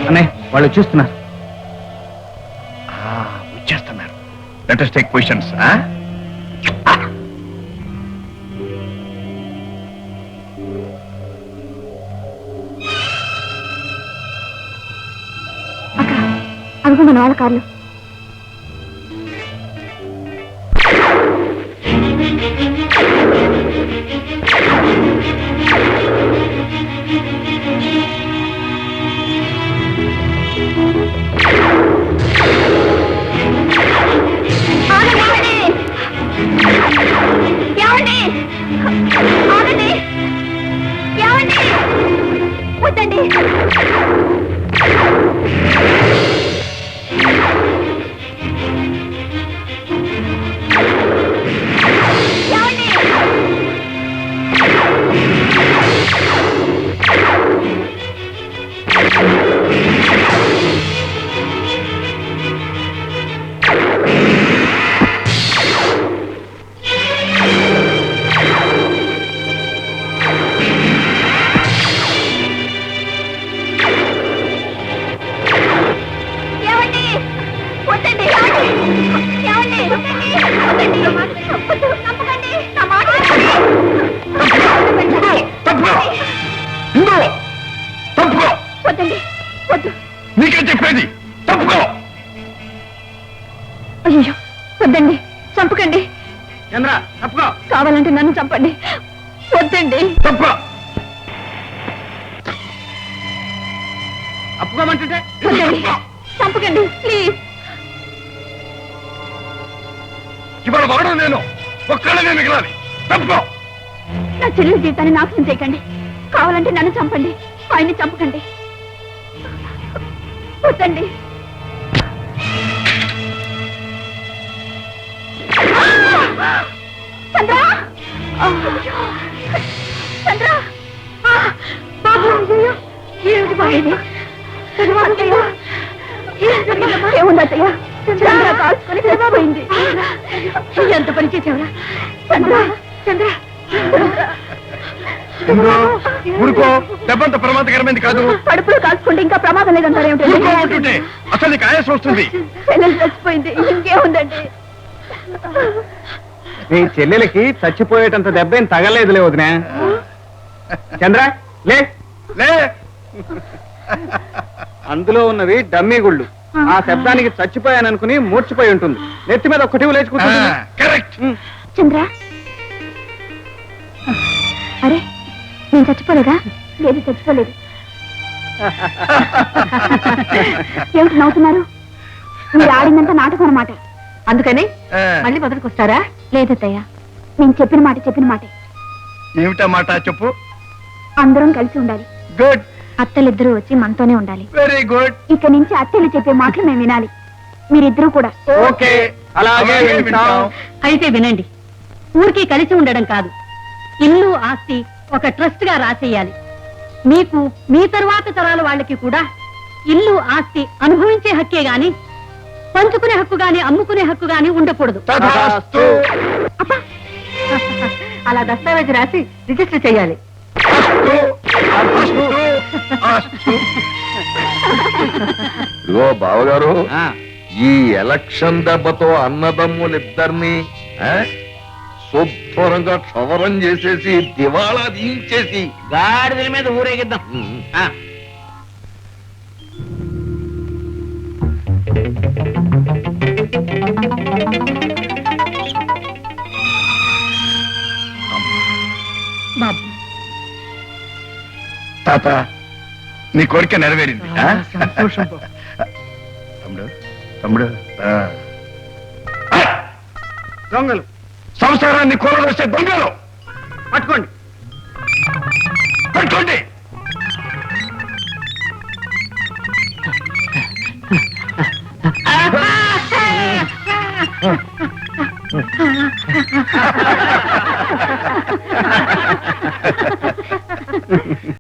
అన్నయ్య వాళ్ళు చూస్తున్నారు. వచ్చేస్తున్నారు. Let us take positions. అదిగో మన వాళ్ళ కార్లు. వద్దండి. నీకే చెప్పేది, తప్పుకో. అయ్యో వద్దండి, చంపకండి. చంద్ర తప్పుకో. కావాలంటే నన్ను చంపండి. వద్దండి. తప్పుకో. తప్పుకోమంటుంటే వద్దండి, చంపకండి ప్లీజ్. ఇవాళ వాడు నేను ఒక్కళ్ళనే మిగలాలి. తప్పుకో. నా చెల్లెలి జీవితాన్ని నాశనం చేయకండి. కావాలంటే నన్ను చంపండి, ఆయన్ని చంపకండి. వద్దండి. చంద్ర, చంద్ర, బాబు, ఏమిటి బాబు? ఏముంది అత్తయ్య? చంద్ర కాల్చుకొని చచ్చిపోయింది. ఎంత పని చేసేవరా చంద్ర? చంద్ర ఊరుకో, దెబ్బంత ప్రమాదకరమైంది కాదు. కడుపులో కాల్చుకుంటే ఇంకా ప్రమాదం లేదంటారేమిటండి? అసలు నీకు ఆయాసం వస్తుంది. చెల్లెలు చచ్చిపోయింది, ఇంకేముందండి? నీ చెల్లెలకి చచ్చిపోయేటంత దెబ్బ ఏం తగలేదులే వదినా. చంద్ర లే లే. అందులో ఉన్నవి డమ్మీ గుళ్ళు. ఆ శబ్దానికి చచ్చిపోయాననుకుని మూర్చిపోయి ఉంటుంది. నెత్తి మీద ఒక్కటి లేచి కూర్చుంటుంది. కరెక్ట్. చంద్ర, అరే నేను చచ్చిపోలేదా? లేదు చచ్చిపోలేదు. ఏమిటి నవ్వుతున్నారు? మీరు ఆడిందంతా నాటకం అన్నమాట. అందుకని మళ్ళీ మొదలుకొస్తారా? లేదత్తయ్య, నేను చెప్పిన మాట. ఏమిటా మాట చెప్పు. అందరం కలిసి ఉండాలి. గుడ్. అత్తలిద్దరూ వచ్చి మనతోనే ఉండాలి. Very good. ఇక నుంచి అత్తలు చెప్పే మాటలు మేము వినాలి. మీరిద్దరూ కూడా. ఓకే, అలాగే వింటాం. అయితే వినండి. ఊరికి కలిసి ఉండడం కాదు, ఇల్లు ఆస్తి ఒక ట్రస్ట్ గా రాసేయాలి. మీకు మీ తరువాత తరాల వాళ్ళకి కూడా ఇల్లు ఆస్తి అనుభవించే హక్కే గాని పంచుకునే హక్కు గాని అమ్ముకునే హక్కు గాని ఉండకూడదు. తథాస్తు. అలా దస్తావేజు రాసి రిజిస్టర్ చేయాలి. ఇదిగో బావగారు, ఈ ఎలక్షన్ దెబ్బతో అన్నదమ్ములిద్దరిని శుభ్రంగా క్షవరం చేసేసి దివాళా తీయించేసి గాడిదల మీద ఊరేగిద్దాం. బాబు, తాత, నీ కోరిక నెరవేరింది. తమ్ముడు దొంగలు సంసారాన్ని కూరదోసే దొంగలు పట్టుకోండి. పట్టుకోండి.